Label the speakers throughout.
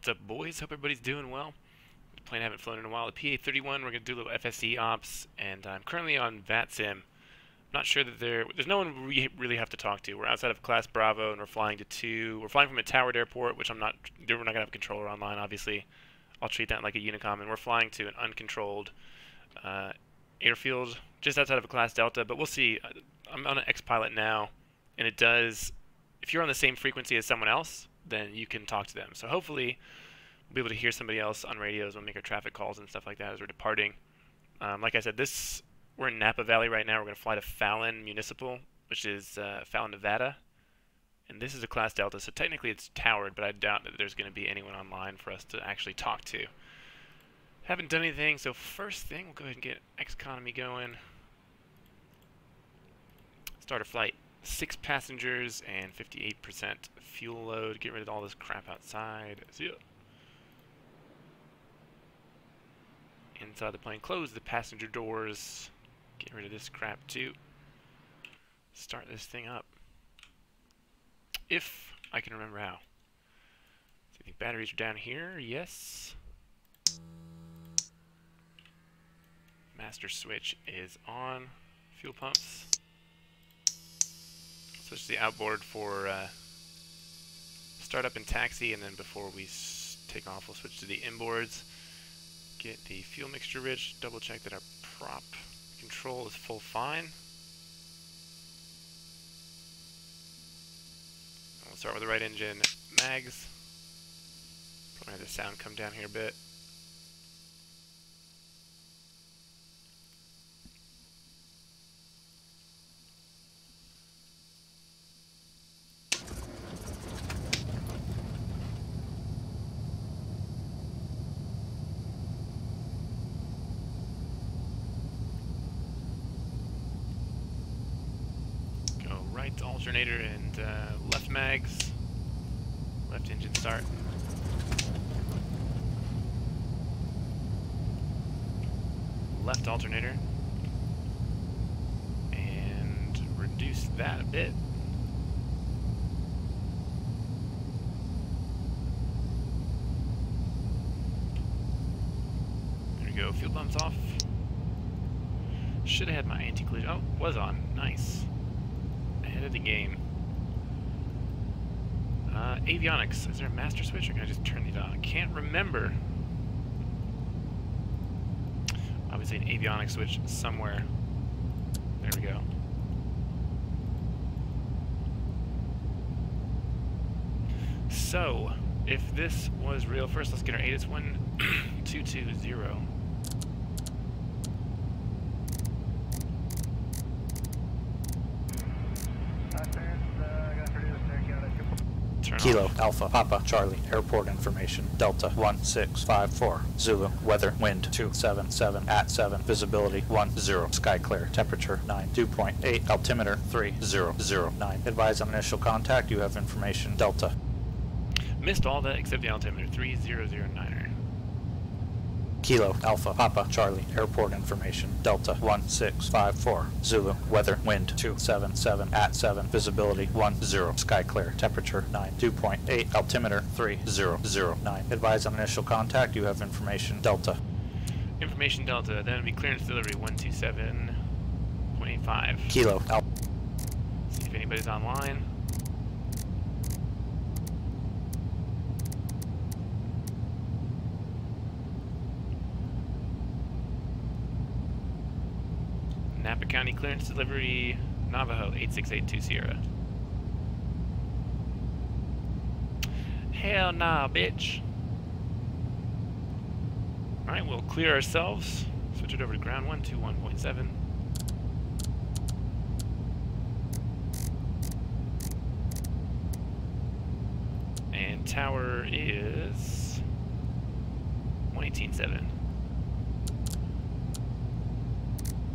Speaker 1: What's up, boys? Hope everybody's doing well. The plane I haven't flown in a while. The PA-31, we're going to do a little FSE ops, and I'm currently on VATSIM. I'm not sure that there's no one we really have to talk to. We're outside of Class Bravo, and we're flying to 2. We're flying from a towered airport, which we're not going to have a controller online, obviously. I'll treat that like a Unicom, and we're flying to an uncontrolled airfield just outside of a Class Delta, but we'll see. I'm on an X-Pilot now, and it does, if you're on the same frequency as someone else, then you can talk to them. So hopefully we'll be able to hear somebody else on radios when we make our traffic calls and stuff like that as we're departing. Like I said, we're in Napa Valley right now. We're going to fly to Fallon Municipal, which is Fallon, Nevada. And this is a Class Delta, so technically it's towered, but I doubt that there's going to be anyone online for us to actually talk to. Haven't done anything, so first thing, we'll go ahead and get economy going. Start a flight. 6 passengers and 58% fuel load. Get rid of all this crap outside. See ya. Inside the plane, close the passenger doors. Get rid of this crap too. Start this thing up. If I can remember how. So I think batteries are down here. Yes. Master switch is on. Fuel pumps. Switch to the outboard for startup and taxi, and then before we take off, we'll switch to the inboards. Get the fuel mixture rich. Double check that our prop control is full fine. And we'll start with the right engine mags. Probably have the sound come down here a bit. Right alternator and left mags. Left engine start. Left alternator. And reduce that a bit. There we go. Fuel pumps off. Should have had my anti-collision. Oh, was on. Nice. Ahead of the game. Avionics. Is there a master switch, or can I just turn these on? I can't remember. Obviously an avionics switch somewhere. There we go. So, if this was real, first let's get our ATIS 1220.
Speaker 2: Kilo, Alpha, Papa, Charlie, airport information, Delta 1654, Zulu, weather, wind 277, at 7, visibility 10, sky clear, temperature 9, 2.8, altimeter 3009. Advise on initial contact, you have information, Delta.
Speaker 1: Missed all that except the altimeter, 3009er.
Speaker 2: Kilo, Alpha, Papa, Charlie, airport information, Delta 1654, Zulu, weather, wind 277, at 7, visibility 10, sky clear, temperature 9, 2.8, altimeter 3009. Advise on initial contact, you have information, Delta.
Speaker 1: Information Delta, then it'll be clearance delivery 127.85.
Speaker 2: Kilo, Alpha.
Speaker 1: See if anybody's online. Napa County clearance delivery, Navajo 8682 Sierra. Hell nah, bitch. Alright, we'll clear ourselves. Switch it over to ground 121.7. And tower is 118.7.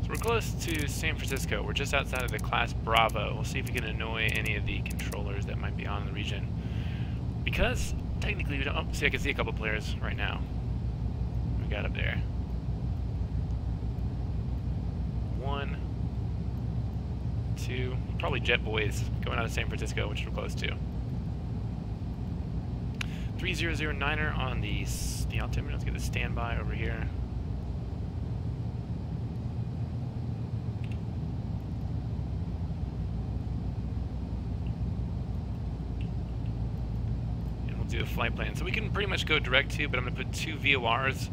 Speaker 1: We're close to San Francisco. We're just outside of the Class Bravo. We'll see if we can annoy any of the controllers that might be on in the region. Because, technically, we don't... Oh, see, I can see a couple players right now. We got up there. 1, 2, probably Jet Boys going out of San Francisco, which we're close to. 3009er on the altimeter. Let's get the standby over here. And we'll do a flight plan. So we can pretty much go direct to, but I'm going to put 2 VORs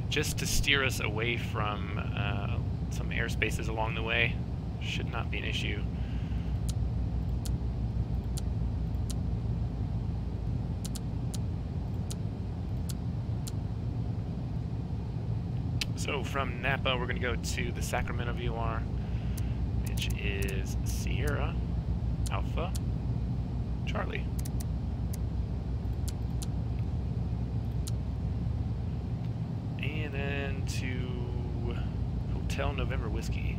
Speaker 1: just to steer us away from some airspaces along the way. Should not be an issue. So from Napa, we're going to go to the Sacramento VOR, which is Sierra Alpha Charlie. And then to Hotel November Whiskey.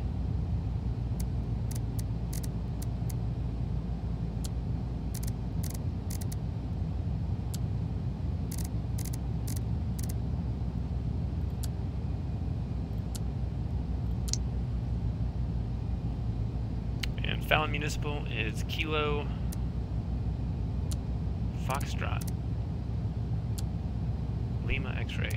Speaker 1: Fallon Municipal is Kilo Foxtrot Lima X-ray.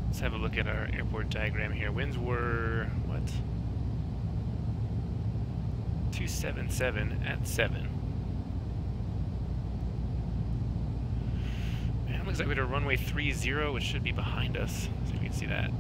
Speaker 1: Let's have a look at our airport diagram here. Winds were, what? 277 at 7. Man, it looks like we had a runway 30, which should be behind us. See if we can see that.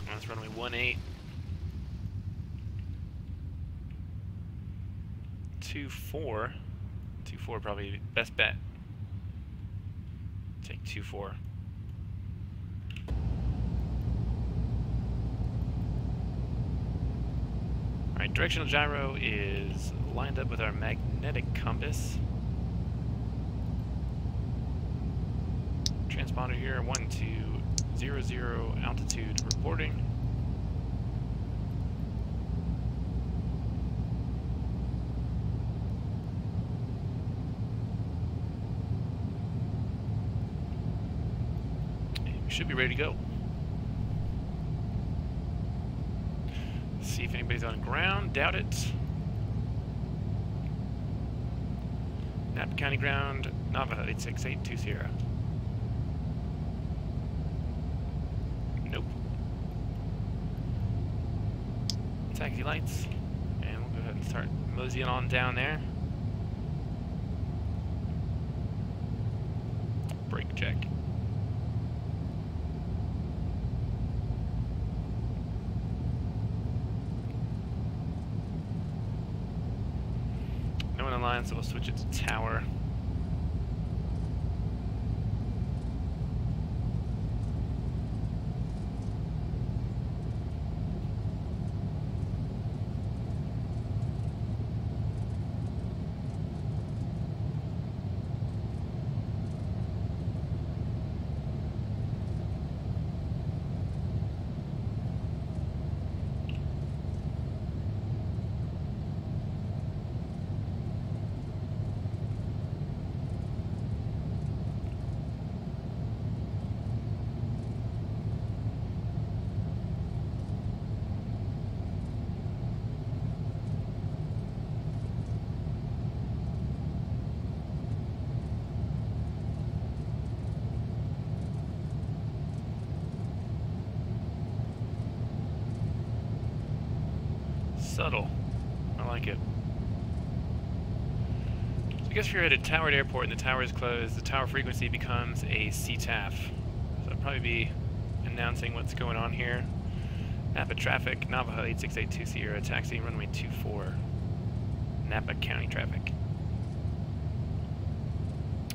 Speaker 1: That's runway 18. 24. 24 probably best bet. Take 24. Alright, directional gyro is lined up with our magnetic compass. Transponder here, 1200 altitude reporting. Should be ready to go. See if anybody's on ground. Doubt it. Napa County ground, Navajo 86820. Nope. Taxi lights. And we'll go ahead and start moseying on down there. Brake check. Line, so we'll switch it to tower. Subtle. I like it. So I guess if you're at a towered airport and the tower is closed, the tower frequency becomes a CTAF. So I'll probably be announcing what's going on here. Napa traffic, Navajo 86820, taxi runway 24. Napa County traffic.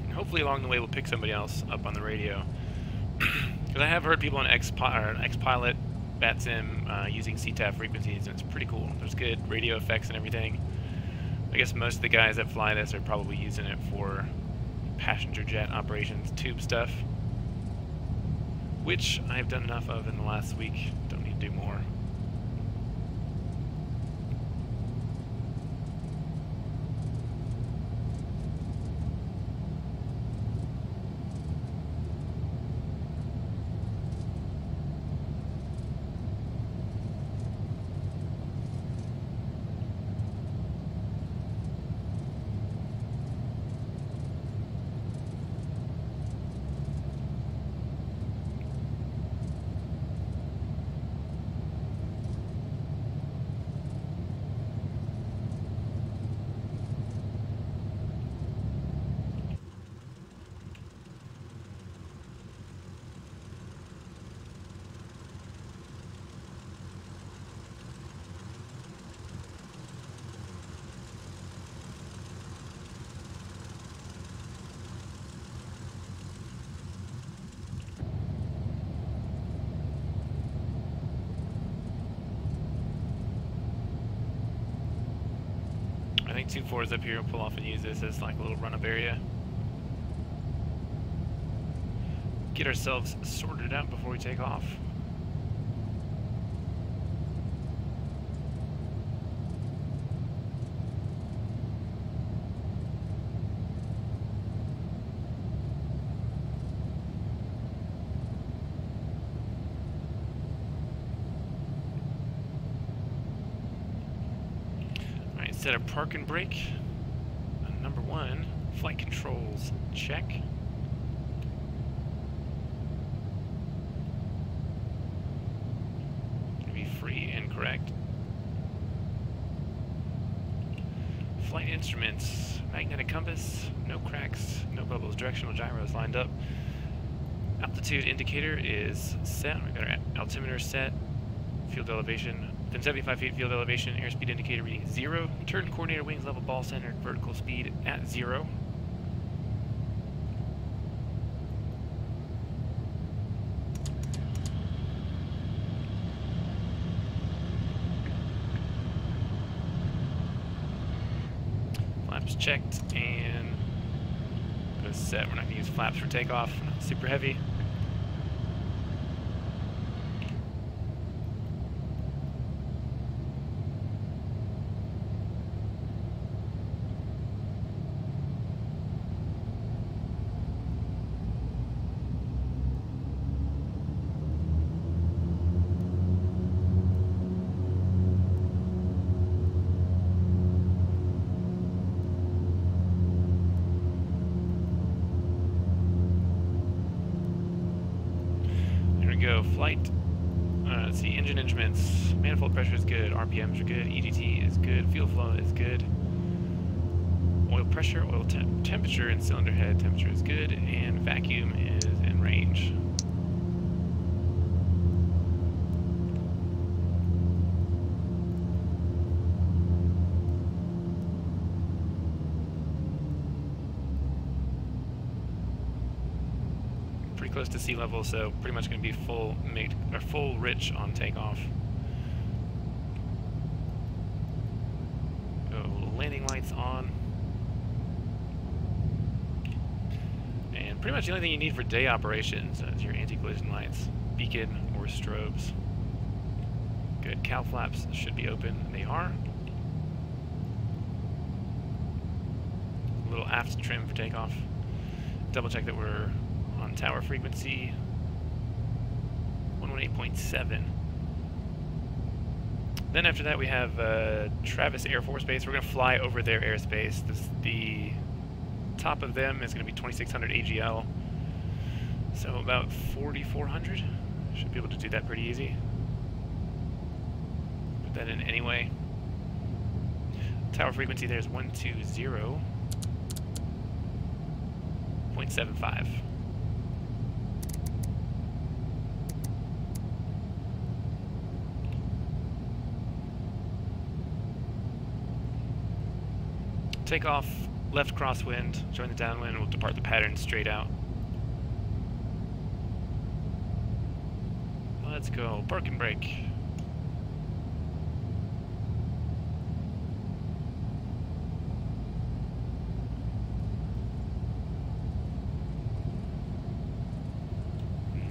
Speaker 1: And hopefully along the way we'll pick somebody else up on the radio. Because I have heard people on X-Pilot, BATSIM using CTAF frequencies, and it's pretty cool. There's good radio effects and everything. I guess most of the guys that fly this are probably using it for passenger jet operations, tube stuff, which I've done enough of in the last week. Don't need to do more. I think 2-4's up here. We'll pull off and use this as like a little run-up area. Get ourselves sorted out before we take off. Set a park and brake. Number 1, flight controls, check. Be free, incorrect. Flight instruments, magnetic compass, no cracks, no bubbles, directional gyros lined up. Altitude indicator is set. We've got our altimeter set. Field elevation. Within 75 feet field elevation, airspeed indicator reading 0. Turn coordinator wings level ball center, vertical speed at 0. Flaps checked and go set. We're not going to use flaps for takeoff, not super heavy. Go flight. Let's see, engine instruments, manifold pressure is good, RPMs are good, EGT is good, fuel flow is good, oil pressure, oil temperature, and cylinder head temperature is good, and vacuum is in range. Close to sea level, so pretty much going to be full rich on takeoff. Go landing lights on, and pretty much the only thing you need for day operations is your anti-collision lights, beacon, or strobes. Good. Cow flaps should be open. They are. A little aft trim for takeoff. Double check that we're on tower frequency 118.7. Then after that we have Travis Air Force Base. We're going to fly over their airspace. The top of them is going to be 2600 AGL, so about 4400. Should be able to do that pretty easy. Put that in anyway. Tower frequency there is 120.75. Take off, left crosswind, join the downwind, and we'll depart the pattern straight out. Let's go, park and brake. I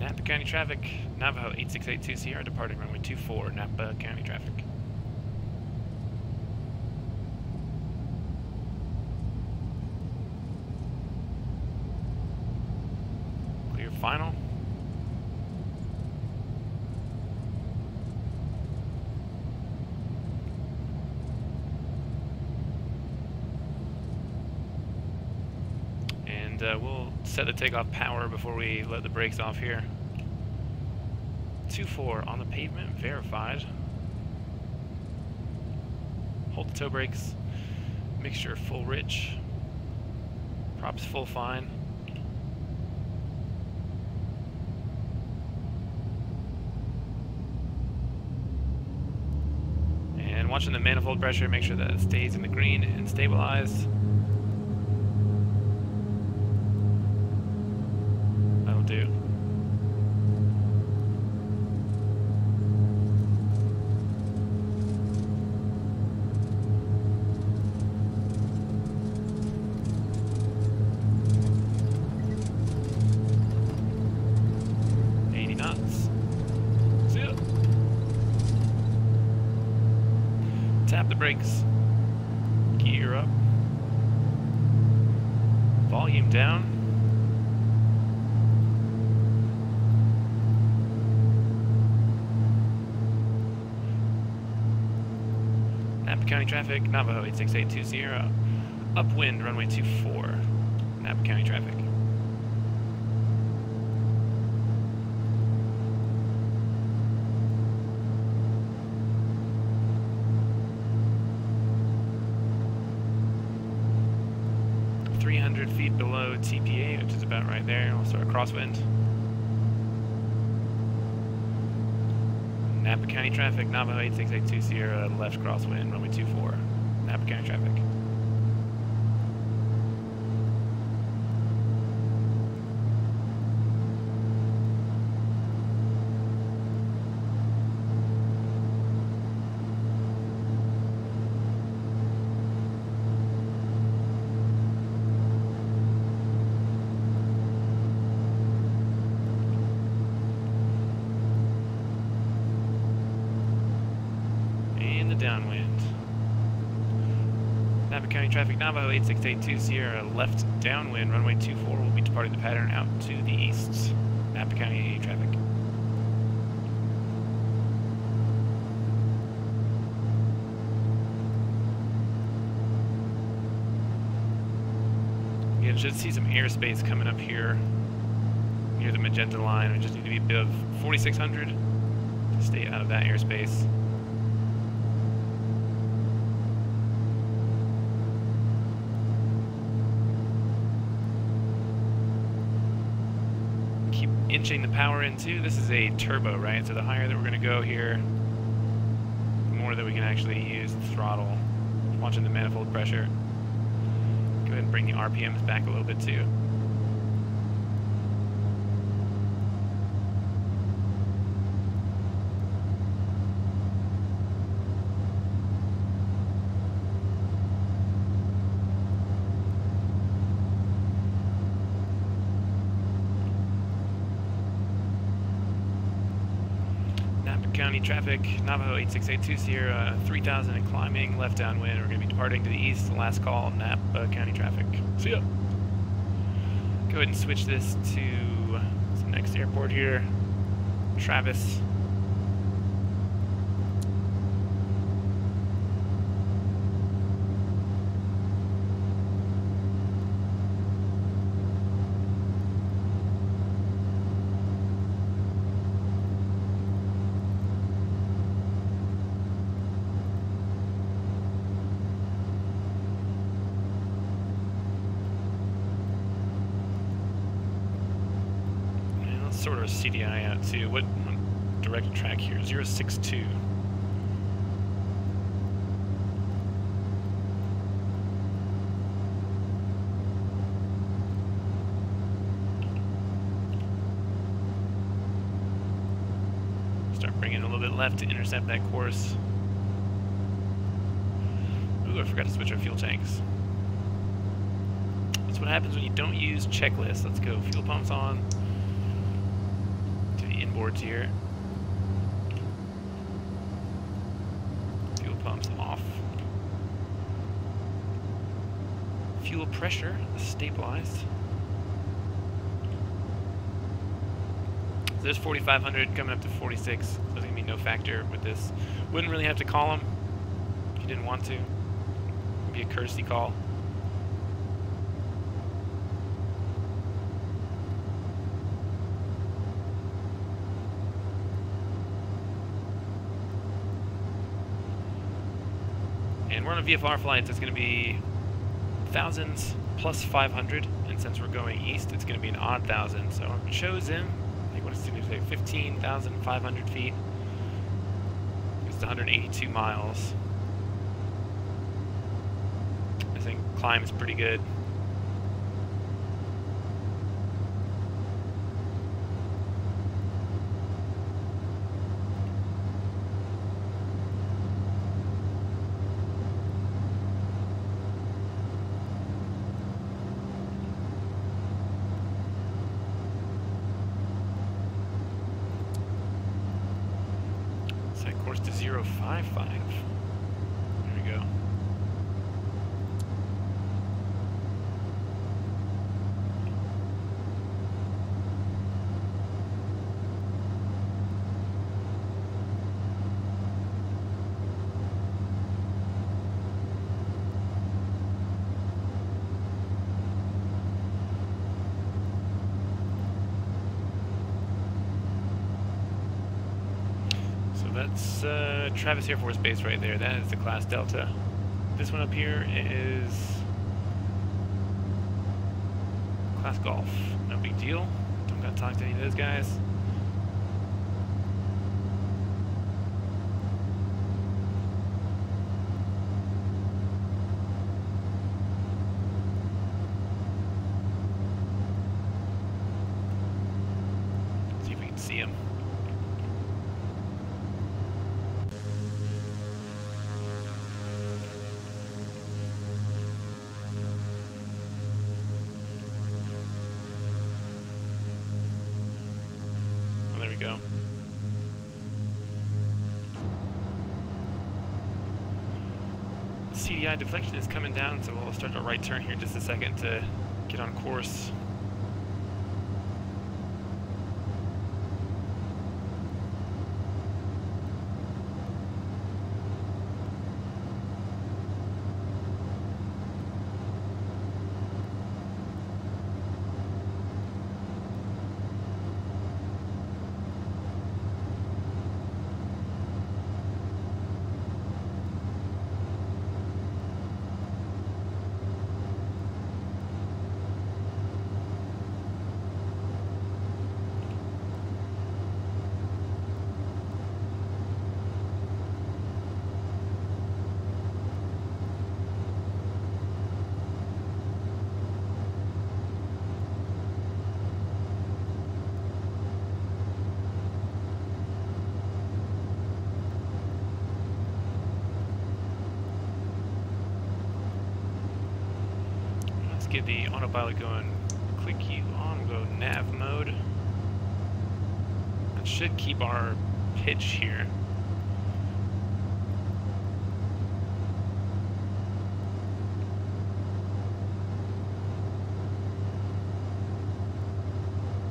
Speaker 1: Napa County traffic, Navajo 8682 Sierra departing runway 24, Napa County traffic. Clear final. And we'll set the takeoff power before we let the brakes off here. 2-4 on the pavement, verified. Hold the toe brakes. Mixture full rich. Props full fine. And watching the manifold pressure, make sure that it stays in the green and stabilized. That'll do. Tap the brakes, gear up, volume down, Napa County traffic, Navajo 86820, upwind runway 24, Napa County traffic. Feet below TPA, which is about right there. We'll start a crosswind. Napa County traffic, Navajo 8682 Sierra, left crosswind, runway 24. Napa County traffic. Downwind. Napa County traffic, Navajo 8682 Sierra, left downwind, runway 24 will be departing the pattern out to the east. Napa County traffic. Again, should see some airspace coming up here near the magenta line. We just need to be above 4600 to stay out of that airspace. Inching the power in too. This is a turbo, right? So the higher that we're going to go here, the more that we can actually use the throttle. Watching the manifold pressure. Go ahead and bring the RPMs back a little bit too. County traffic, Navajo 8682 Sierra, 3000 and climbing, left downwind. We're going to be departing to the east. Last call, Napa County traffic. See ya. Go ahead and switch this to the next airport here, Travis. Sort of a CDI out too. What direct track here? 062. Start bringing a little bit left to intercept that course. Ooh, I forgot to switch our fuel tanks. That's what happens when you don't use checklists. Let's go. Fuel pumps on. inboards here. Fuel pumps off. Fuel pressure is stabilized. So there's 4,500 coming up to 46. So there's going to be no factor with this. Wouldn't really have to call them if you didn't want to. It'd be a courtesy call. And we're on a VFR flight, so it's going to be thousands plus 500, and since we're going east, it's going to be an odd thousand. So I've chosen, I think what it's going to say, 15,500 feet. It's 182 miles. I think climb is pretty good. Course to 055. There we go. That's Travis Air Force Base right there. That is the Class Delta. This one up here is Class Golf. No big deal. Don't gotta talk to any of those guys. See if we can see them. There we go. CDI deflection is coming down, so we'll start our right turn here in just a second to get on course. Get the autopilot going. Click U on, we'll go nav mode. That should keep our pitch here.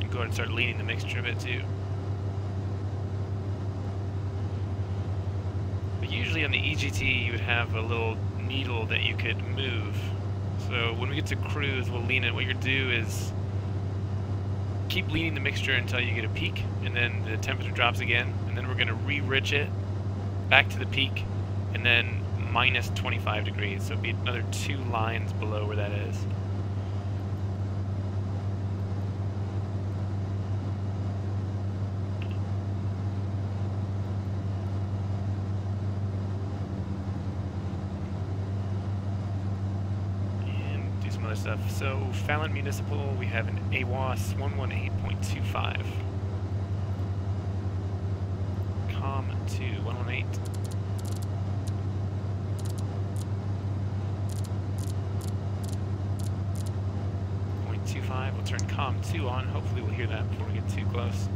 Speaker 1: And go ahead and start leaning the mixture a bit too. But usually on the EGT you would have a little needle that you could move. So when we get to cruise, we'll lean it. What you're do is keep leaning the mixture until you get a peak, and then the temperature drops again, and then we're going to re-rich it back to the peak, and then minus 25 degrees. So it'll be another 2 lines below where that is. Stuff. So Fallon Municipal, we have an AWAS 118.25. COM 2 118. 0.25. We'll turn COM 2 on. Hopefully we'll hear that before we get too close.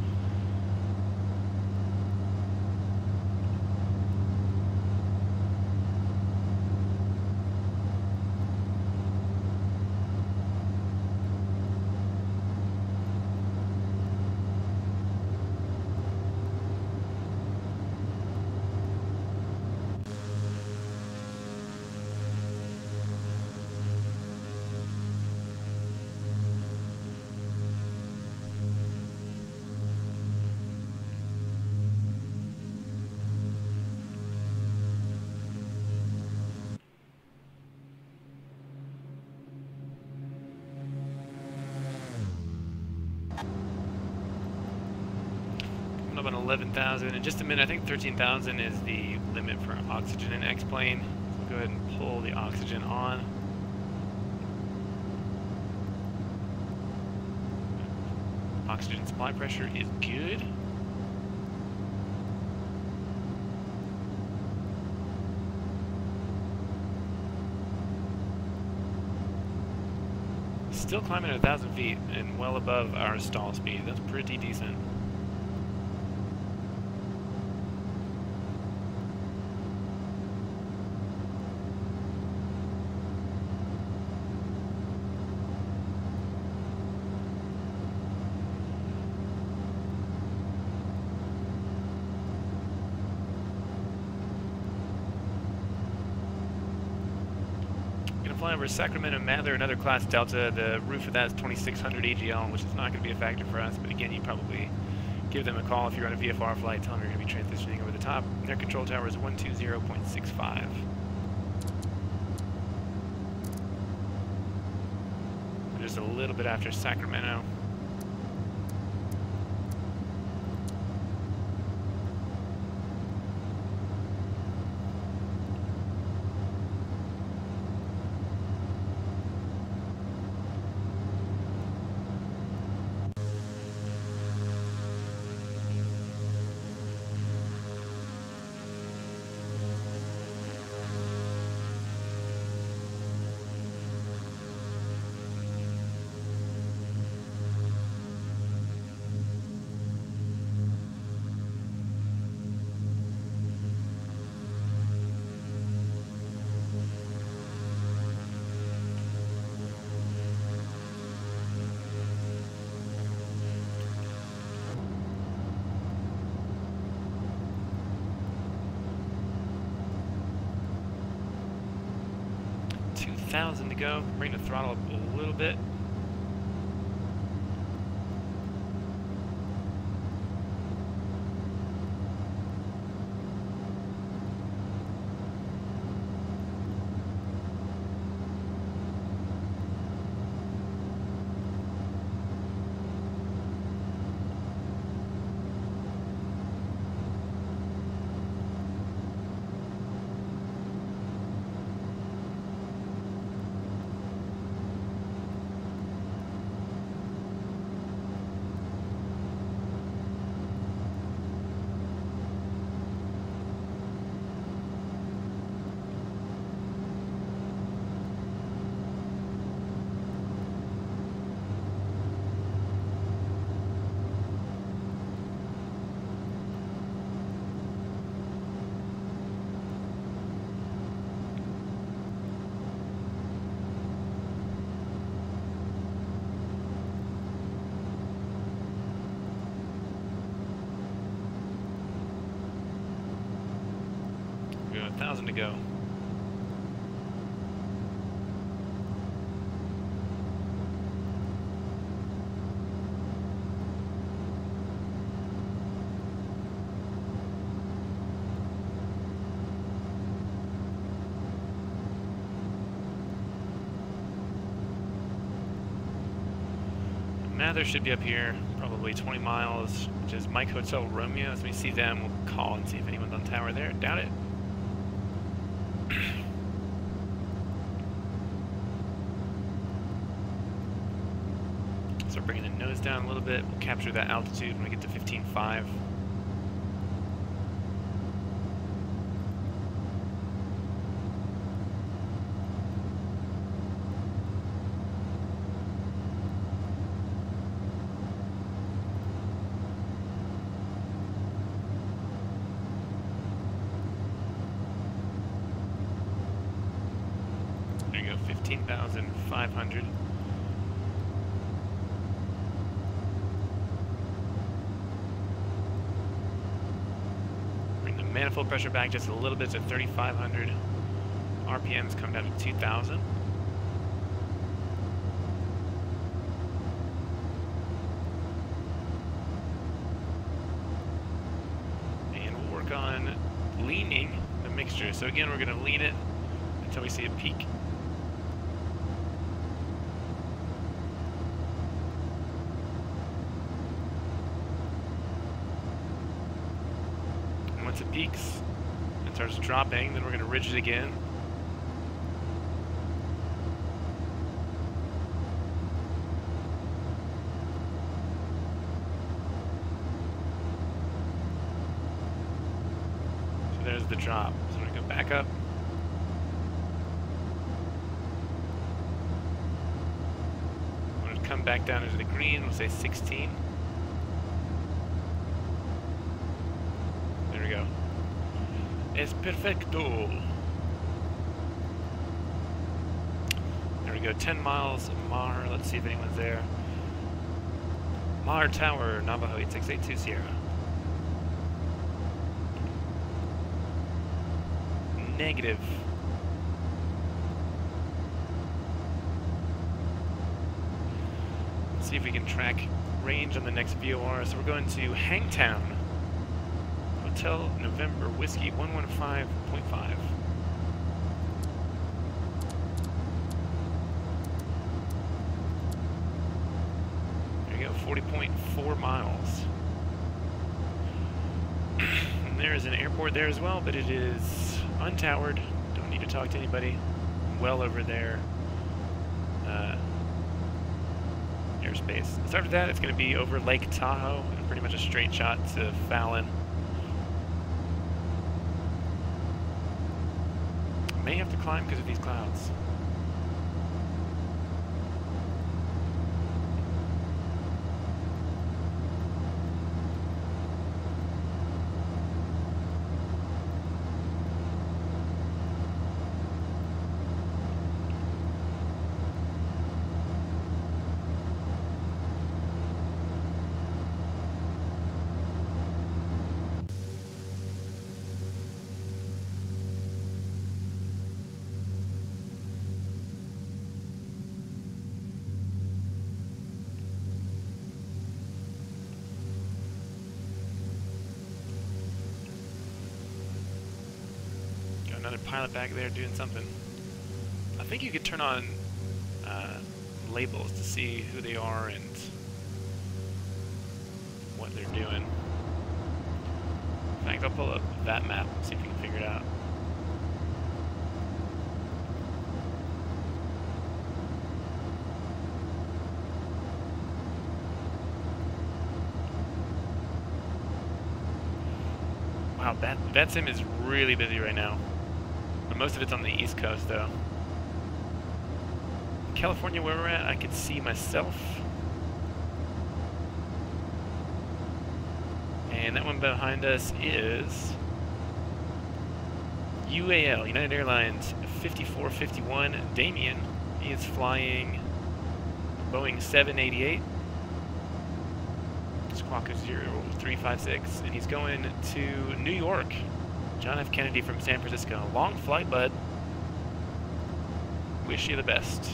Speaker 1: Coming up on 11,000. In just a minute, I think 13,000 is the limit for oxygen in X-plane. So we'll go ahead and pull the oxygen on. Oxygen supply pressure is good. Still climbing at 1,000 feet and well above our stall speed. That's pretty decent. Flying over Sacramento Mather, another class Delta. The roof of that is 2600 AGL, which is not going to be a factor for us. But again, you probably give them a call if you're on a VFR flight. Tell them you're going to be transitioning over the top. Their control tower is 120.65. Just a little bit after Sacramento. To go. Bring the throttle up a little bit. We got 1,000 to go. Mather should be up here, probably 20 miles, which is Mike Hotel Romeo. As we see them, we'll call and see if anyone's on tower there. Doubt it. So bringing the nose down a little bit. We'll capture that altitude when we get to 15.5. There you go, 15,500. Bring the manifold pressure back just a little bit to 3,500. RPMs come down to 2,000. And we'll work on leaning the mixture. So again, we're going to lean it until we see a peak. once it peaks and starts dropping, then we're going to ridge it again. So there's the drop. So we're going to go back up. We're going to come back down into the green. We'll say 16. There we go. Es perfecto. There we go. 10 miles. Mar. Let's see if anyone's there. Mar Tower, Navajo 8682 Sierra. Negative. Let's see if we can track range on the next VOR. So we're going to Hangtown. Hotel November Whiskey 115.5. There you go, 40.4 miles. And there is an airport there as well, but it is untowered. Don't need to talk to anybody. Well over there. Airspace. So after that, it's going to be over Lake Tahoe and pretty much a straight shot to Fallon. May have to climb because of these clouds. Another pilot back there doing something. I think you could turn on labels to see who they are and what they're doing. In fact, I'll pull up that map and see if we can figure it out. Wow, that sim is really busy right now. Most of it's on the East Coast, though. California, where we're at, I can see myself. And that one behind us is UAL, United Airlines 5451. Damien, he is flying Boeing 788. Squawk 0356, and he's going to New York. John F. Kennedy from San Francisco. Long flight, bud. Wish you the best.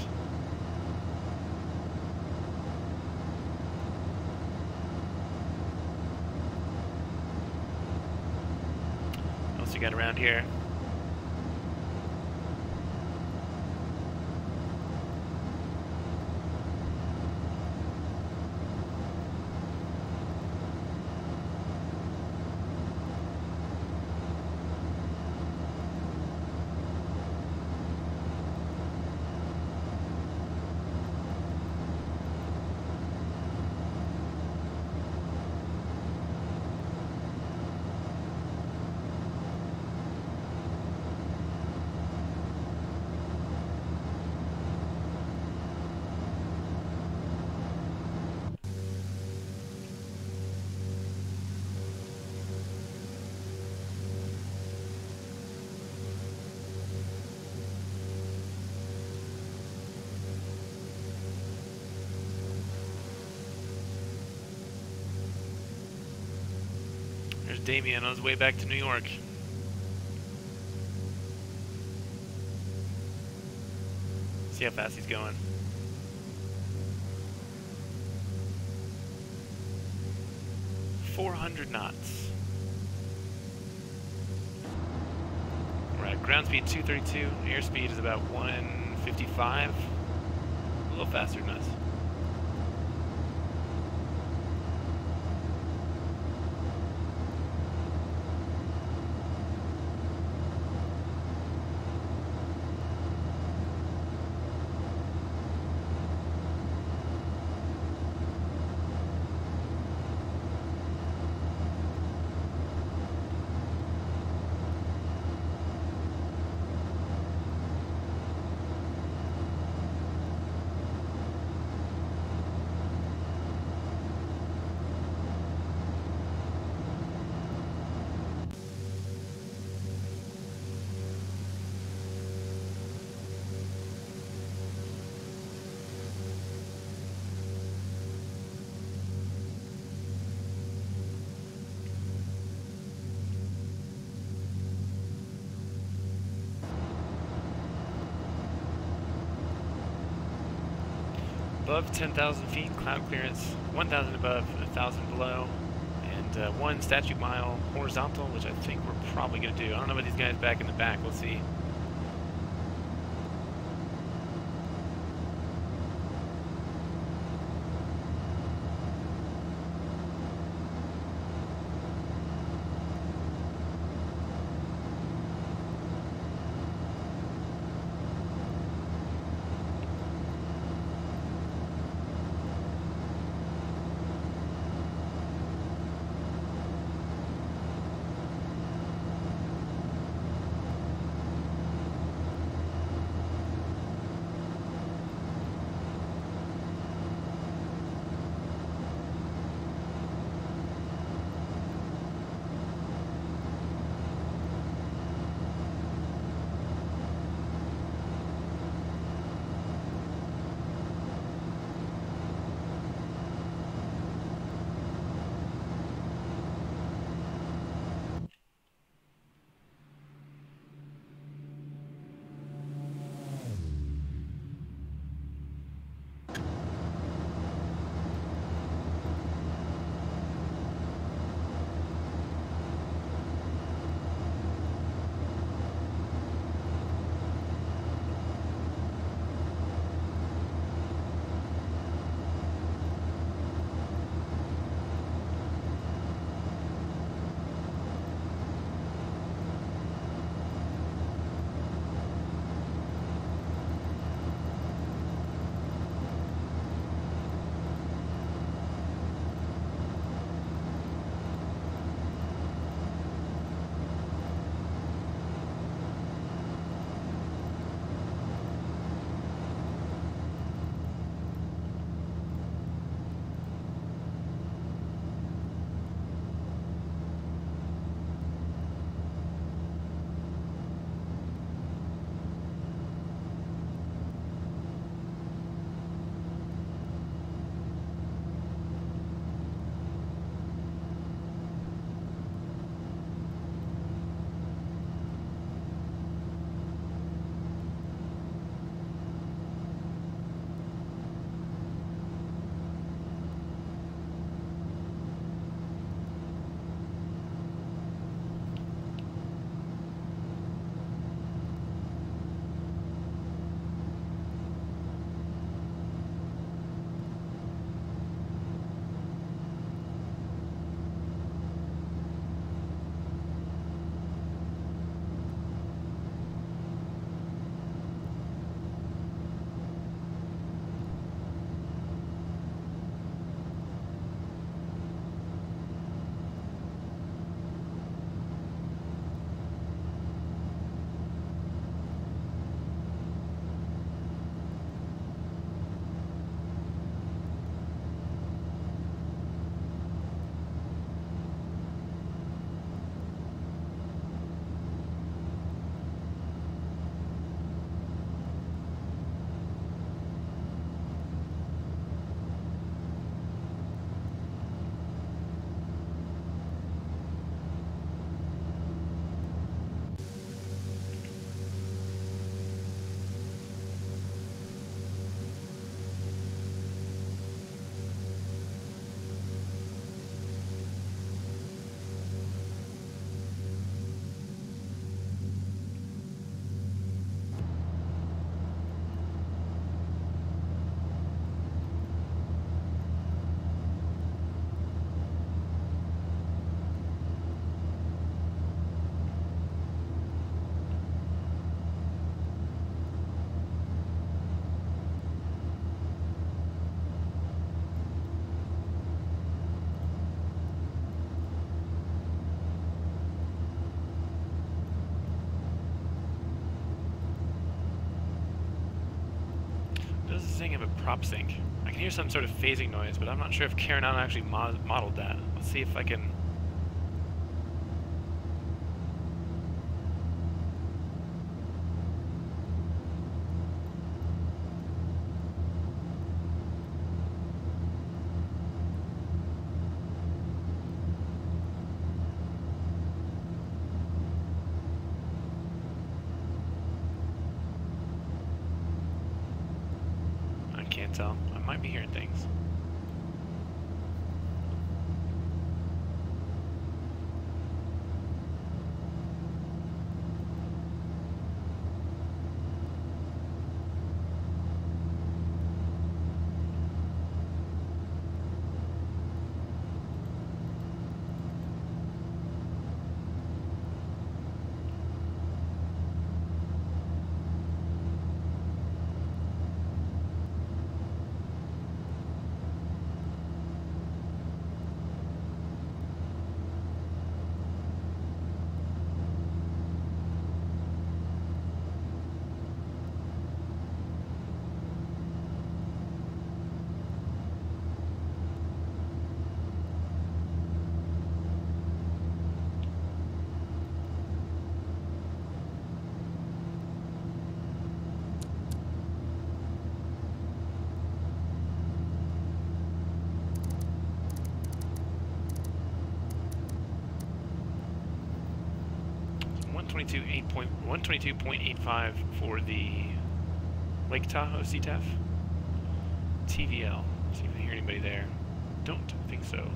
Speaker 1: What else you got around here? There's Damien on his way back to New York. See how fast he's going. .400 knots. We're at ground speed 232. Airspeed is about 155. A little faster than us. above 10,000 feet, cloud clearance 1,000 above, 1,000 below, and 1 statute mile horizontal, which I think we're probably going to do. I don't know about these guys back in the back. We'll see. Does this thing have a prop sync? I can hear some sort of phasing noise, but I'm not sure if Karen actually modeled that. Let's see if I can... tell. I might be hearing things. .122.85 for the Lake Tahoe CTAF. TVL. See if I hear anybody there. Don't think so.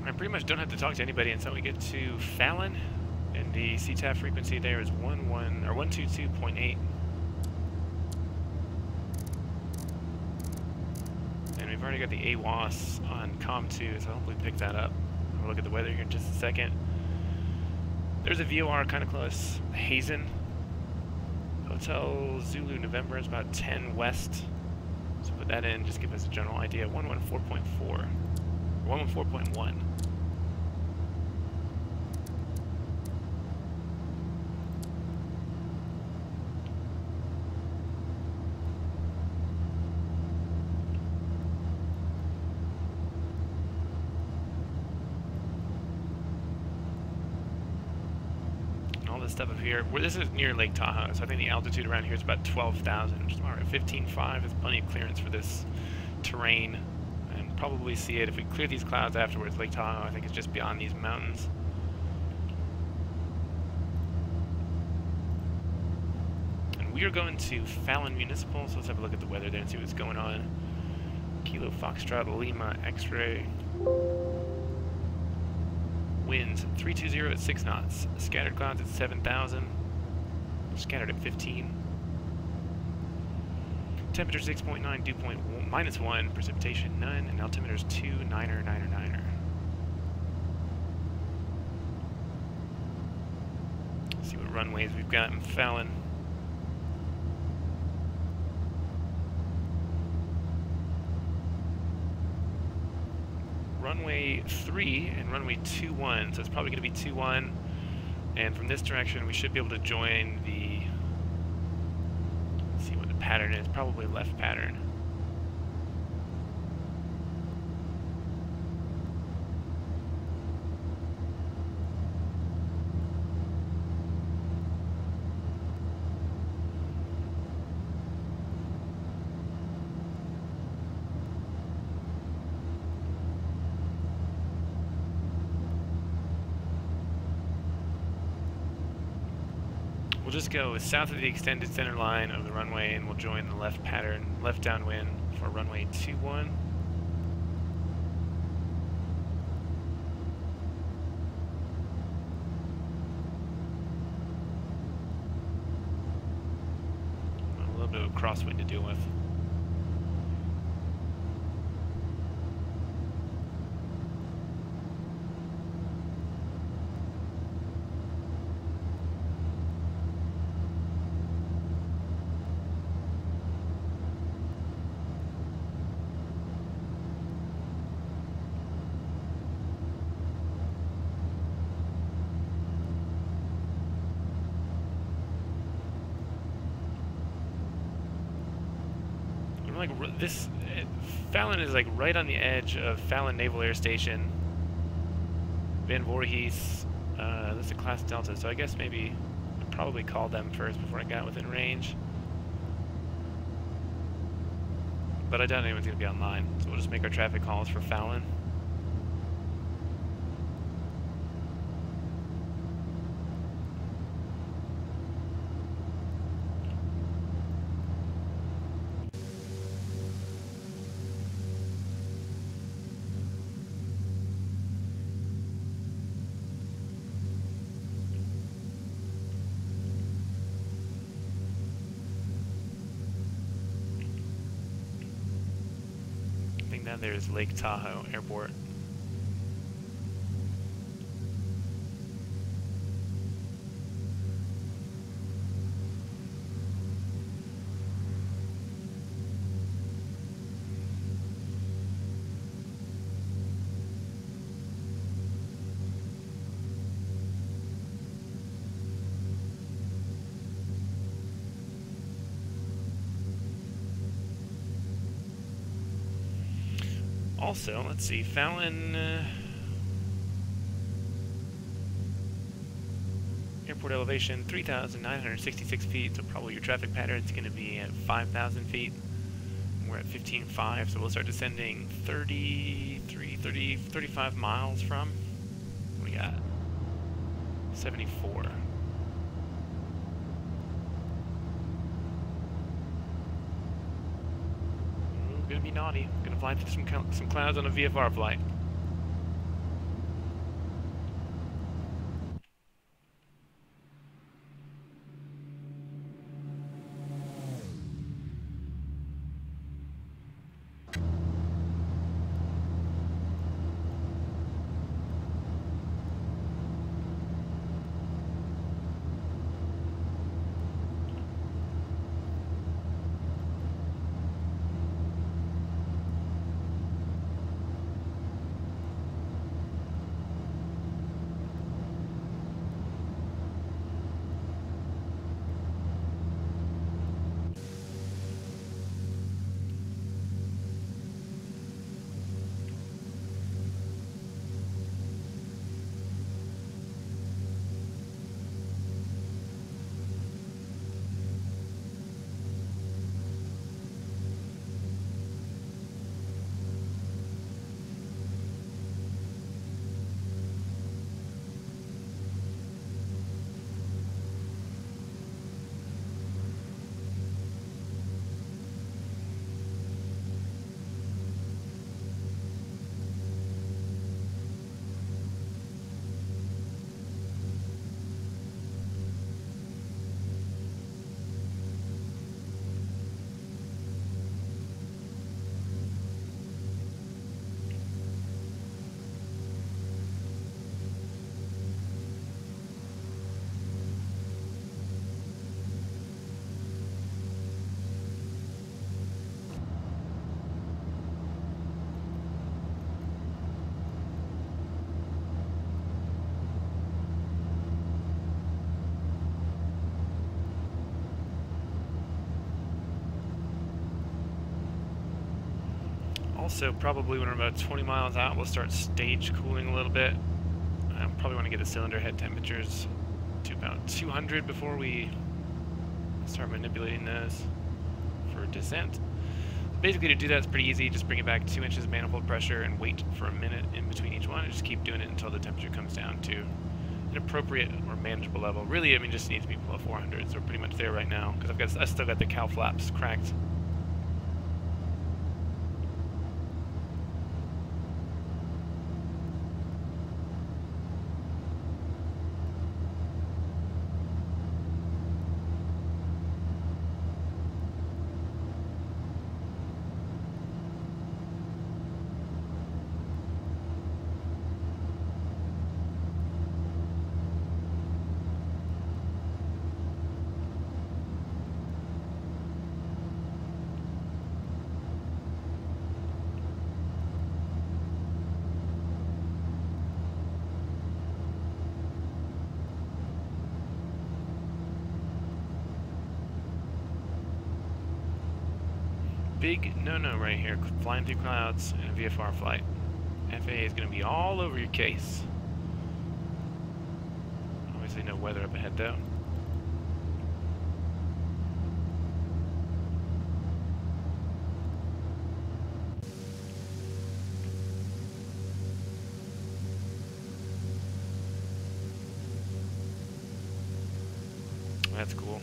Speaker 1: I pretty much don't have to talk to anybody until we get to Fallon, and the CTAF frequency there is 122.8. And we've already got the AWAS on COM2, so hopefully pick that up. We'll look at the weather here in just a second. There's a VOR kind of close. Hazen. Hotel Zulu November is about 10 west. So put that in, just give us a general idea. 114.4. 114.1. Stuff up here. This is near Lake Tahoe, so I think the altitude around here is about 12,000, which is all right. 15.5 is plenty of clearance for this terrain, and probably see it if we clear these clouds afterwards. Lake Tahoe, I think, is just beyond these mountains. we are going to Fallon Municipal, so let's have a look at the weather there and see what's going on. Kilo Foxtrot Lima X-ray. Winds 320 at 6 knots. Scattered clouds at 7,000. Scattered at 15. Temperature 6.9, dew point -1, precipitation none, and altimeter is 2, 9er, 9er, 9er. Let's see what runways we've got in Fallon. Runway 3 and runway 21, so it's probably going to be 21, and from this direction we should be able to join the, let's see what the pattern is, probably left pattern. We'll just go south of the extended center line of the runway and we'll join the left pattern, left downwind for runway 21. A little bit of a crosswind to deal with. Like this, Fallon is like right on the edge of Fallon Naval Air Station. Van Voorhees, that's a class Delta, so I guess maybe I'd probably call them first before I got within range. But I doubt anyone's going to be online, so we'll just make our traffic calls for Fallon. Down there is Lake Tahoe Airport. Also, let's see, Fallon airport elevation 3,966 feet, so probably your traffic pattern is going to be at 5,000 feet. We're at 15.5, so we'll start descending 35 miles from, what do we got? 74. Gonna be naughty. Gonna fly through some clouds on a VFR flight. Also, probably when we're about 20 miles out, we'll start stage cooling a little bit. I probably want to get the cylinder head temperatures to about 200 before we start manipulating those for descent. Basically, to do that, it's pretty easy. Just bring it back 2 inches manifold pressure and wait for a minute in between each one, and just keep doing it until the temperature comes down to an appropriate or manageable level. Really, I mean, just needs to be below 400, so we're pretty much there right now, because I still got the cow flaps cracked. Big no-no right here, flying through clouds in a VFR flight. FAA is going to be all over your case. Obviously no weather up ahead though. That's cool.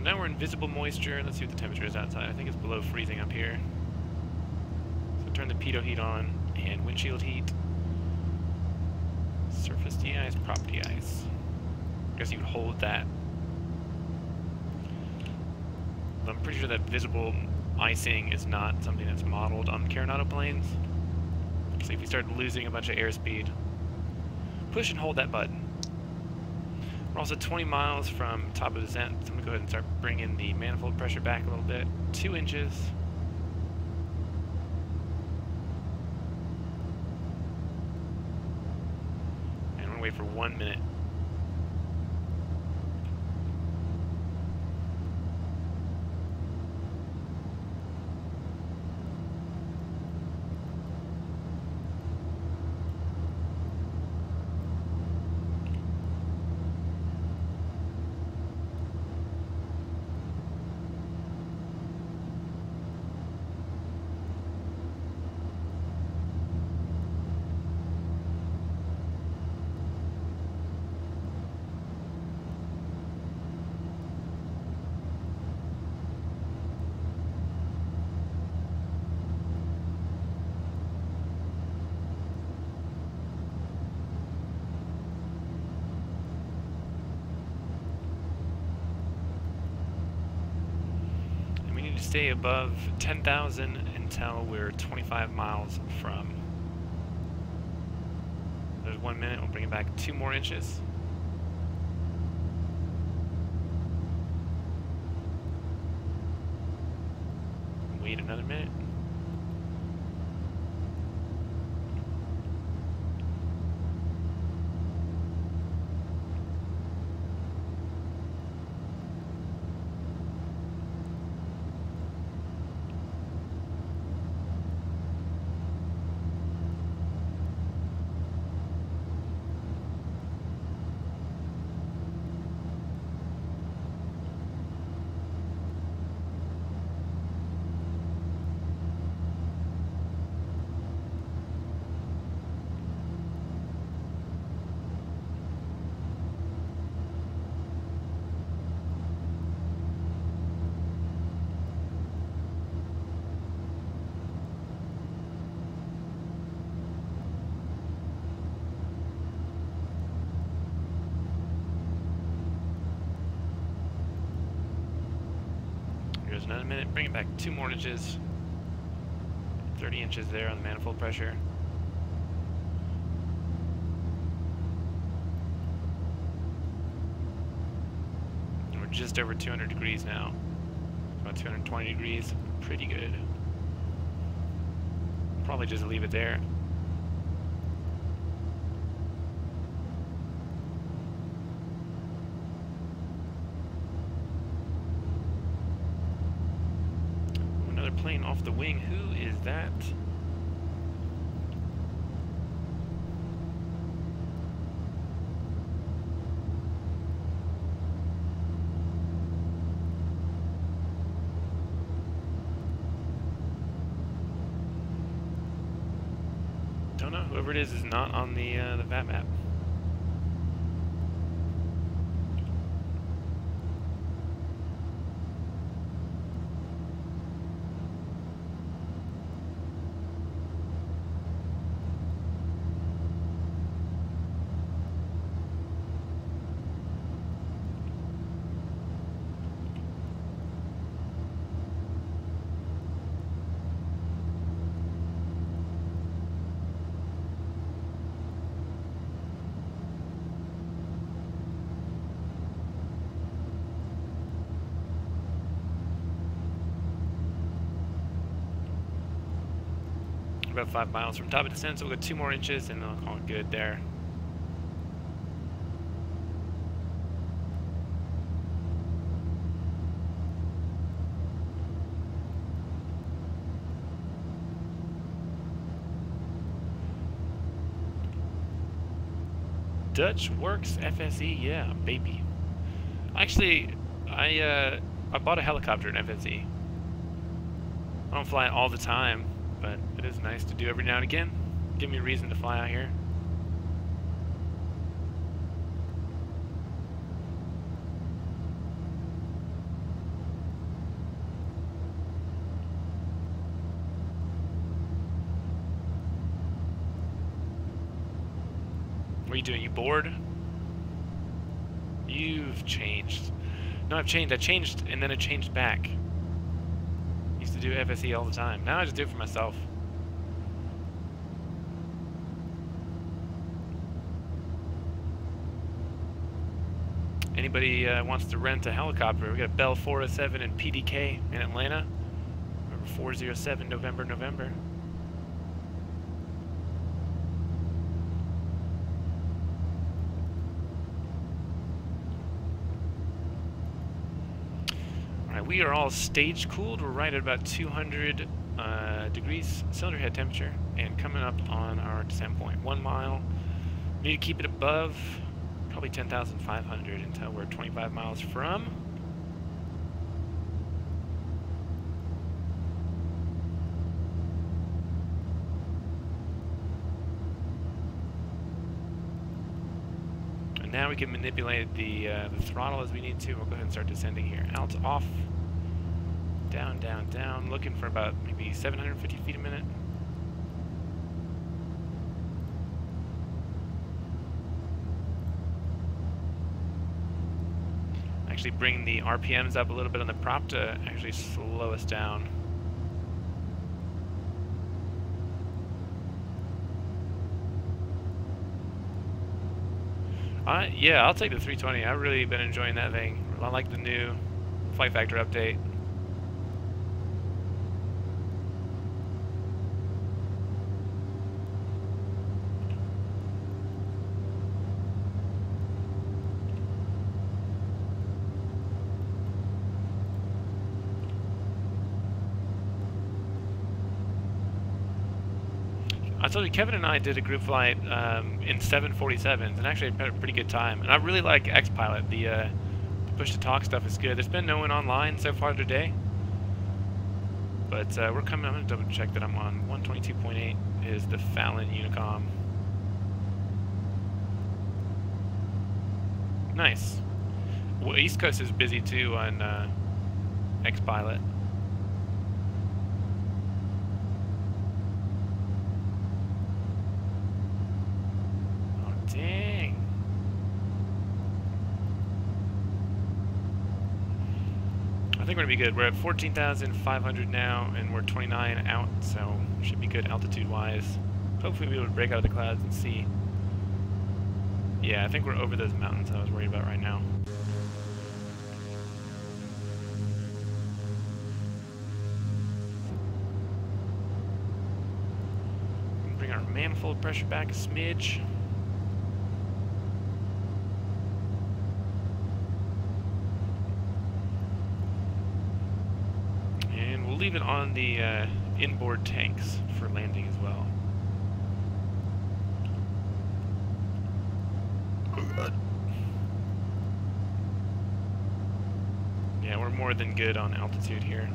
Speaker 1: Now we're in visible moisture. Let's see what the temperature is outside. I think it's below freezing up here. So turn the pitot heat on and windshield heat. Surface de-ice, prop de-ice. I guess you would hold that. But I'm pretty sure that visible icing is not something that's modeled on Carenado planes. So if you start losing a bunch of airspeed, push and hold that button. We're also 20 miles from top of descent, so I'm going to go ahead and start bringing the manifold pressure back a little bit. 2 inches. And I'm going to wait for 1 minute. Stay above 10,000 until we're 25 miles from. There's 1 minute, we'll bring it back 2 more inches. Wait another minute. kilometers in a minute. Bring it back 2 more inches. 30 inches there on the manifold pressure. And we're just over 200 degrees now. About 220 degrees. Pretty good. Probably just leave it there. Another plane off the wing. Who is that? Don't know. Whoever it is not on the VAT map. About 5 miles from top of descent, so we'll go 2 more inches and I'll call it good there. Dutch Works FSE, yeah, baby. Actually, I bought a helicopter in FSE. I don't fly it all the time, but it is nice to do every now and again. Give me a reason to fly out here. What are you doing? You bored? You've changed. No, I've changed. I changed and then it changed back. Used to do FSE all the time. Now I just do it for myself. Anybody wants to rent a helicopter? We got a Bell 407 in PDK in Atlanta. Number 407 November. We are all stage cooled. We're right at about 200 degrees cylinder head temperature and coming up on our descent point. 1 mile. We need to keep it above probably 10,500 until we're 25 miles from. And now we can manipulate the throttle as we need to. We'll go ahead and start descending here. Out, off. Down, down, down, looking for about maybe 750 feet a minute. Actually bring the RPMs up a little bit on the prop to actually slow us down. Yeah, I'll take the 320. I've really been enjoying that thing. I like the new flight factor update. I told you, Kevin and I did a group flight in 747s, and actually had a pretty good time. And I really like X-Pilot. The push-to-talk stuff is good. There's been no one online so far today, but we're coming. I'm going to double check that I'm on 122.8 is the Fallon Unicom. Nice. Well, East Coast is busy too on X-Pilot. Dang. I think we're going to be good. We're at 14,500 now, and we're 29 out, so should be good altitude-wise. Hopefully we'll be able to break out of the clouds and see. Yeah, I think we're over those mountains I was worried about right now. Bring our manifold pressure back a smidge. And we'll leave it on the inboard tanks for landing as well. Yeah, we're more than good on altitude here.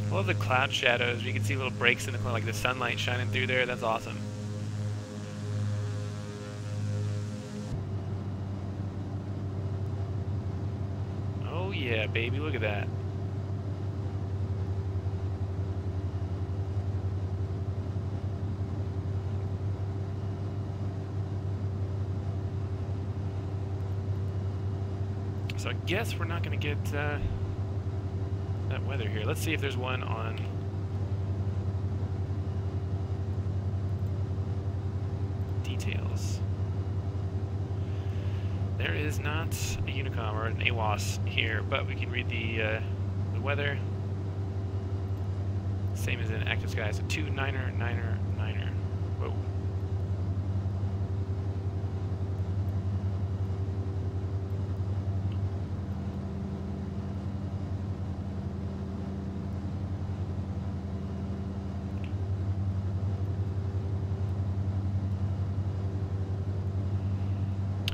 Speaker 1: I love the cloud shadows. You can see little breaks in the cloud, like the sunlight shining through there. That's awesome. Oh yeah, baby, look at that. So I guess we're not going to get that weather here. Let's see if there's one on details. There is not a Unicom or an AWAS here, but we can read the weather. Same as in active sky. So 29er, 9er, 9er. Whoa.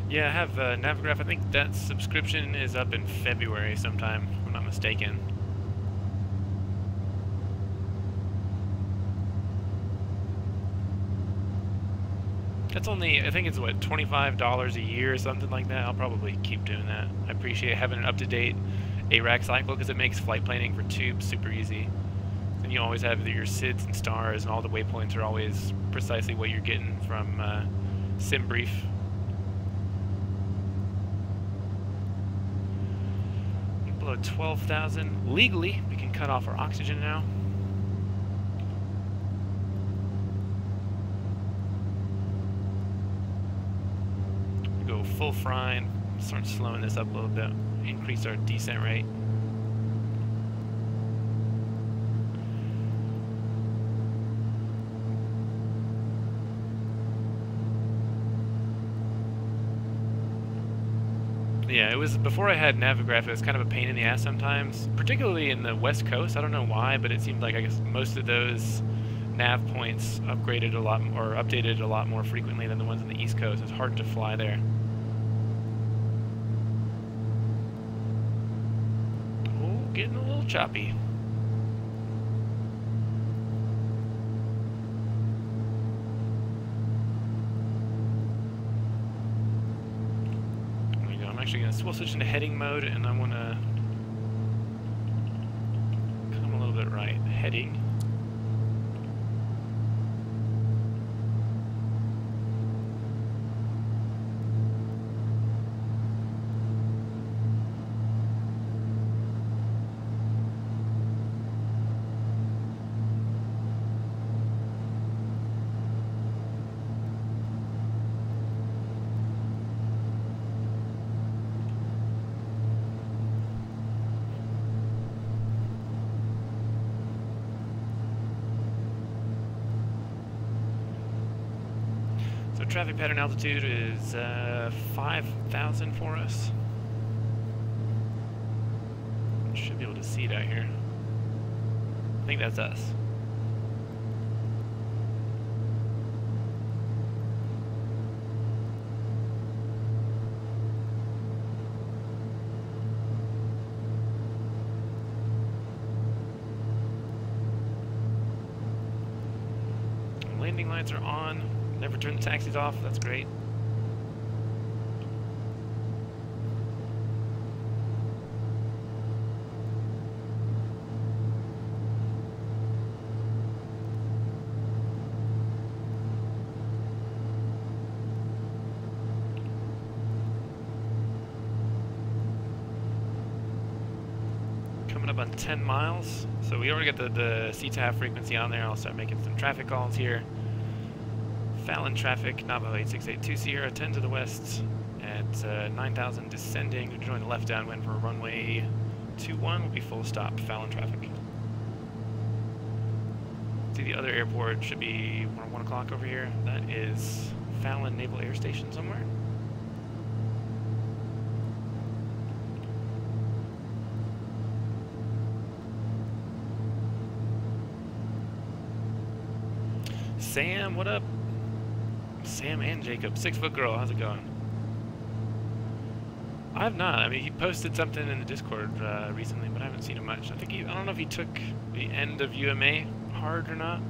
Speaker 1: Yeah, I have Navigraph. I think that subscription is up in February sometime, if I'm not mistaken. That's only, I think it's what, $25 a year or something like that. I'll probably keep doing that. I appreciate having an up-to-date ARAC cycle because it makes flight planning for tubes super easy. And you always have your SIDS and stars, and all the waypoints are always precisely what you're getting from SimBrief. Below 12,000. Legally, we can cut off our oxygen now. We go full fry and start slowing this up a little bit. Increase our descent rate. Yeah, it was before I had Navigraph. It was kind of a pain in the ass sometimes, particularly in the West Coast. I don't know why, but it seemed like I guess most of those nav points upgraded a lot or updated a lot more frequently than the ones on the East Coast. It's hard to fly there. Oh, getting a little choppy. We'll switch into heading mode, and I want to come a little bit right. Heading. Traffic pattern altitude is 5,000 for us. Should be able to see it out here. I think that's us. Landing lights are on. Never turn the taxis off. That's great. Coming up on 10 miles. So we already got the CTAF frequency on there. I'll start making some traffic calls here. Fallon traffic, Navajo 8682 Sierra, 10 to the west at 9,000 descending. Join the left downwind for runway 21 will be full stop, Fallon traffic. See, the other airport should be 1 o'clock over here. That is Fallon Naval Air Station somewhere. Sam, what up? Sam and Jacob, 6-foot girl, how's it going? I have not. I mean, he posted something in the Discord recently, but I haven't seen him much. I don't know if he took the end of UMA hard or not.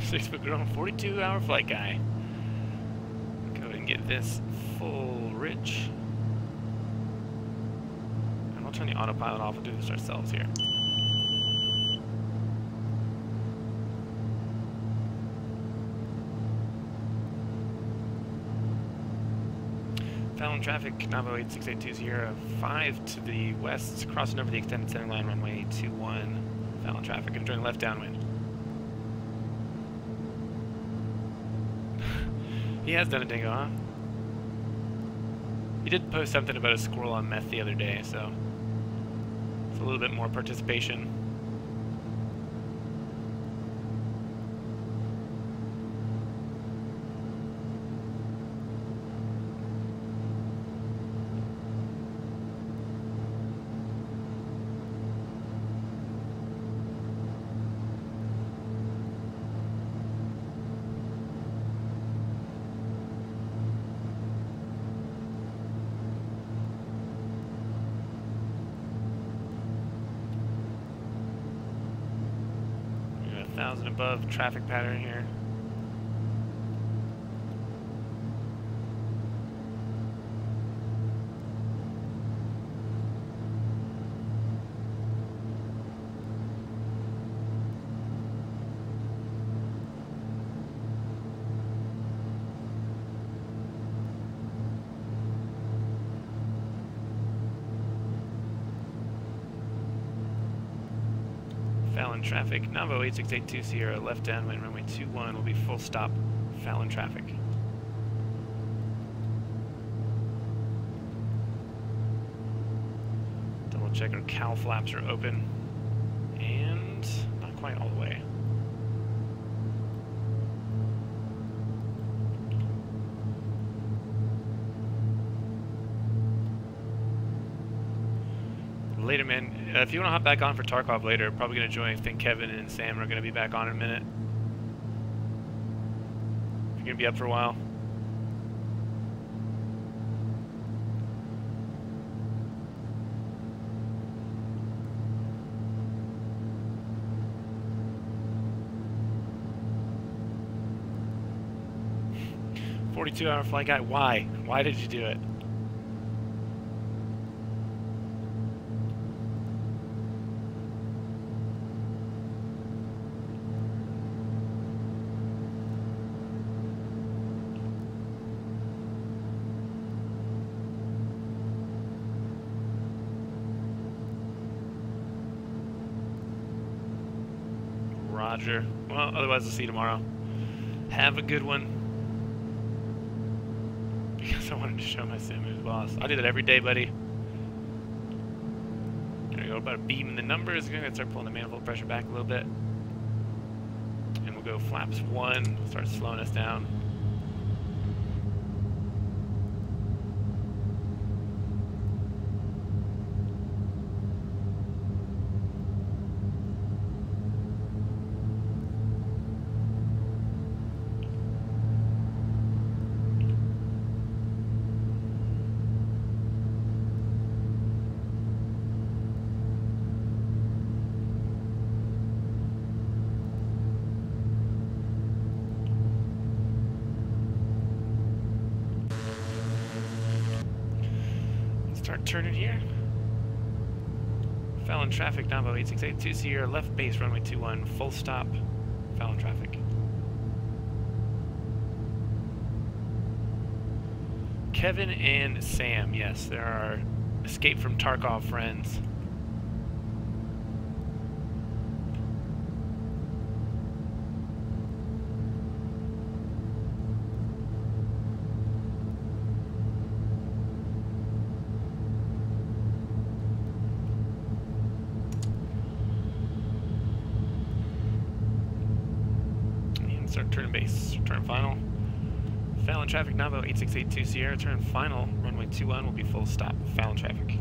Speaker 1: Six-foot girl, 42-hour flight guy. Go ahead and get this full rich. And we'll turn the autopilot off and do this ourselves here. Fallon traffic, Navajo 8682 Sierra, 5 to the west, crossing over the extended center line, runway 21. Fallon traffic, and join left downwind. He has done a dingo, huh? He did post something about a squirrel on meth the other day, so it's a little bit more participation. Above traffic pattern here. Fallon traffic, Navajo 8682 Sierra, left downwind, runway 21 will be full stop, Fallon traffic. Double check our cowl flaps are open, and not quite all the way. Later, man. If you want to hop back on for Takeoff later, probably going to join. I think Kevin and Sam are going to be back on in a minute. If you're going to be up for a while. "42-hour flight guy." Why? Why did you do it? Roger. Well, otherwise, we'll see you tomorrow. Have a good one. Because I wanted to show my sim who's boss. I do that every day, buddy. Gonna go about beaming the numbers. Gonna start pulling the manifold pressure back a little bit. And we'll go flaps 1. We'll start slowing us down. Start turning here. Foul in traffic, Navajo 868, Sierra, left base, runway 21, full stop, foul in traffic. Kevin and Sam, yes, there are escape from Takeoff friends. Start turn base, turn final. Foul in traffic, Navajo 8682 Sierra, turn final, runway 21 will be full stop, foul in traffic.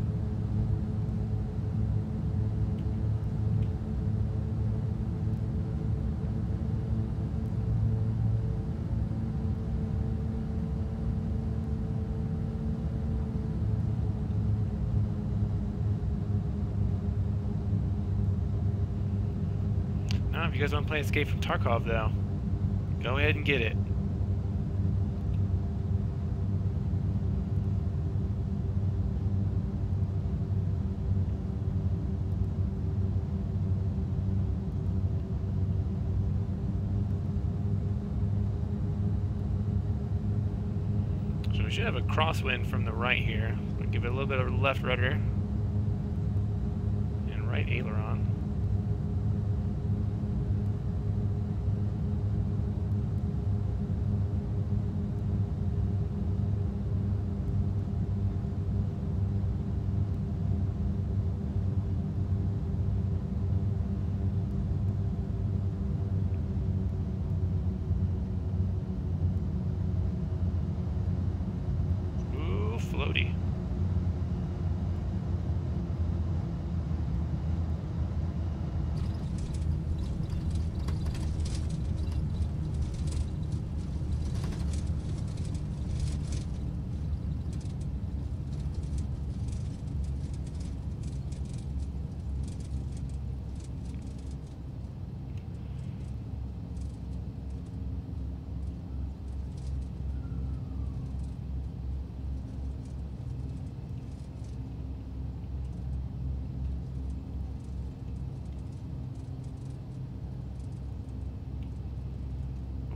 Speaker 1: Now, if you guys want to play Escape from Takeoff, though, go ahead and get it. So we should have a crosswind from the right here. We'll give it a little bit of a left rudder and right aileron. Floaty.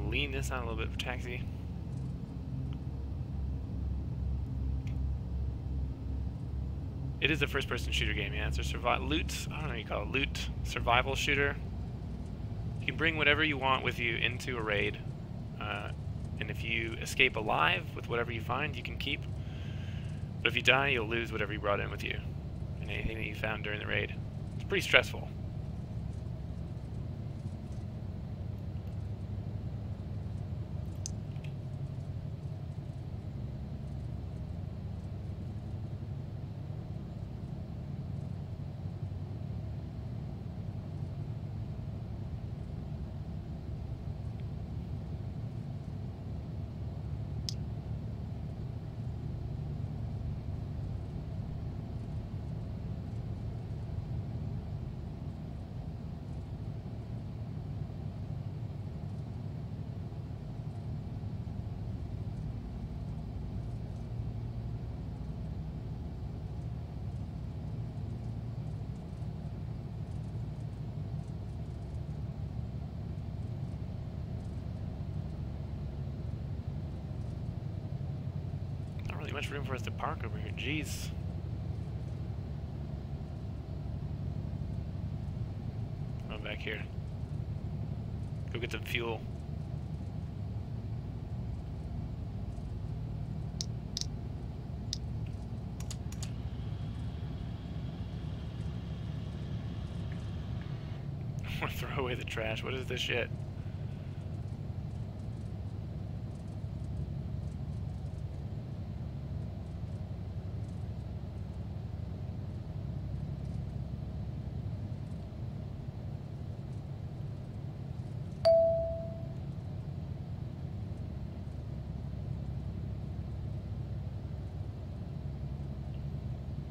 Speaker 1: Lean this on a little bit for taxi. It is a first-person shooter game, yeah. It's a loot, I don't know what you call it, loot survival shooter. You can bring whatever you want with you into a raid, and if you escape alive with whatever you find, you can keep. But if you die, you'll lose whatever you brought in with you, and anything that you found during the raid. It's pretty stressful. Much room for us to park over here. Jeez. Run back here. Go get some fuel. I want to throw away the trash. What is this shit?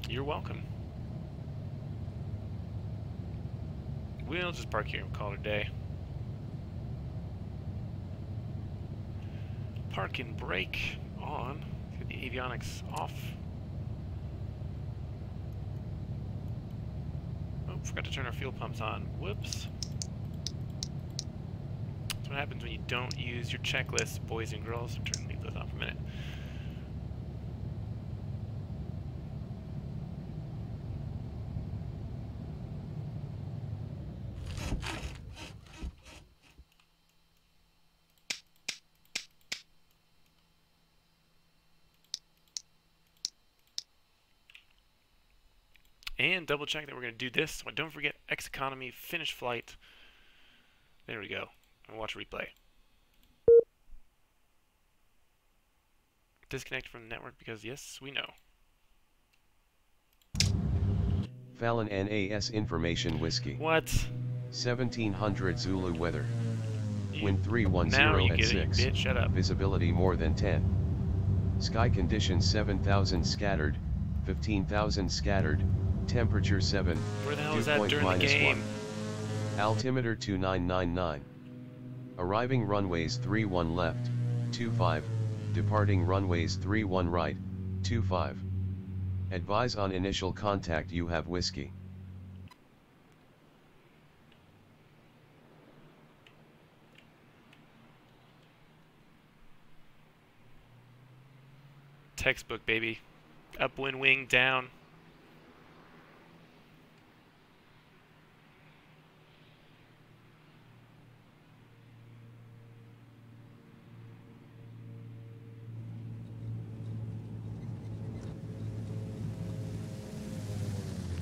Speaker 1: You're welcome. We'll just park here and call it a day. Park and brake on. Get the avionics off. Forgot to turn our fuel pumps on. Whoops. That's what happens when you don't use your checklist, boys and girls. Leave those on for a minute. And double check that we're going to do this. So don't forget X economy, finish flight. There we go. And watch replay. Disconnect from the network because yes, we know.
Speaker 3: Fallon NAS information whiskey.
Speaker 1: What?
Speaker 3: 1700 Zulu weather.
Speaker 1: You,
Speaker 3: Wind 310
Speaker 1: now you
Speaker 3: at
Speaker 1: get
Speaker 3: 6.
Speaker 1: it, bitch. Shut up.
Speaker 3: Visibility more than 10. Sky conditions 7,000 scattered, 15,000 scattered, temperature 7,
Speaker 1: Where the hell
Speaker 3: dew
Speaker 1: is that
Speaker 3: point
Speaker 1: during the game?
Speaker 3: -1. Altimeter 2999. Arriving runways 31 left, 25, departing runways 31 right, 25. Advise on initial contact you have whiskey.
Speaker 1: Textbook, baby. Upwind wing down.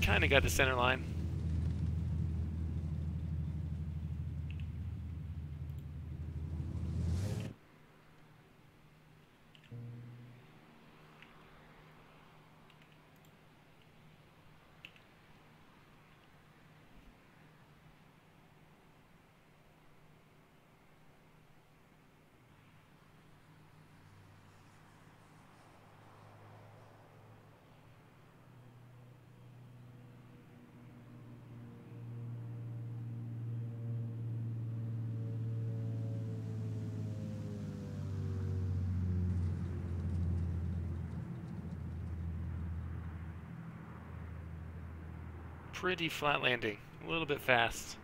Speaker 1: Kinda got the center line. Pretty flat landing. A little bit fast.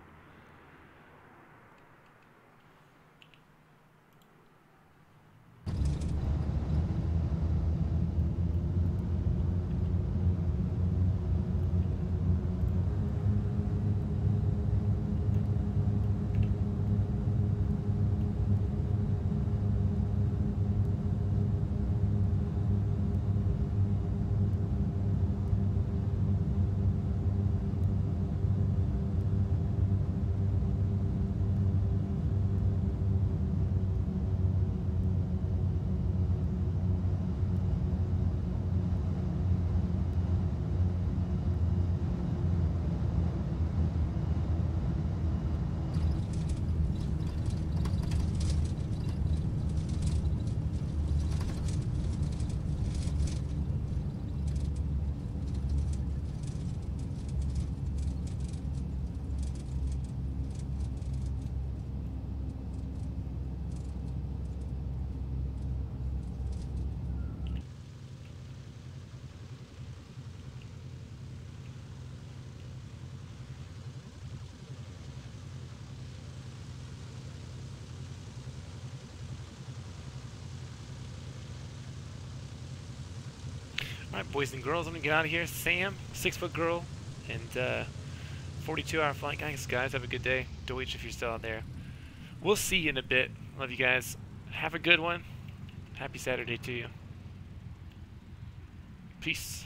Speaker 1: Alright, boys and girls, I'm gonna get out of here. Sam, 6-foot girl, and 42-hour flight. Thanks, guys. Have a good day. Deutsch, if you're still out there. We'll see you in a bit. Love you guys. Have a good one. Happy Saturday to you. Peace.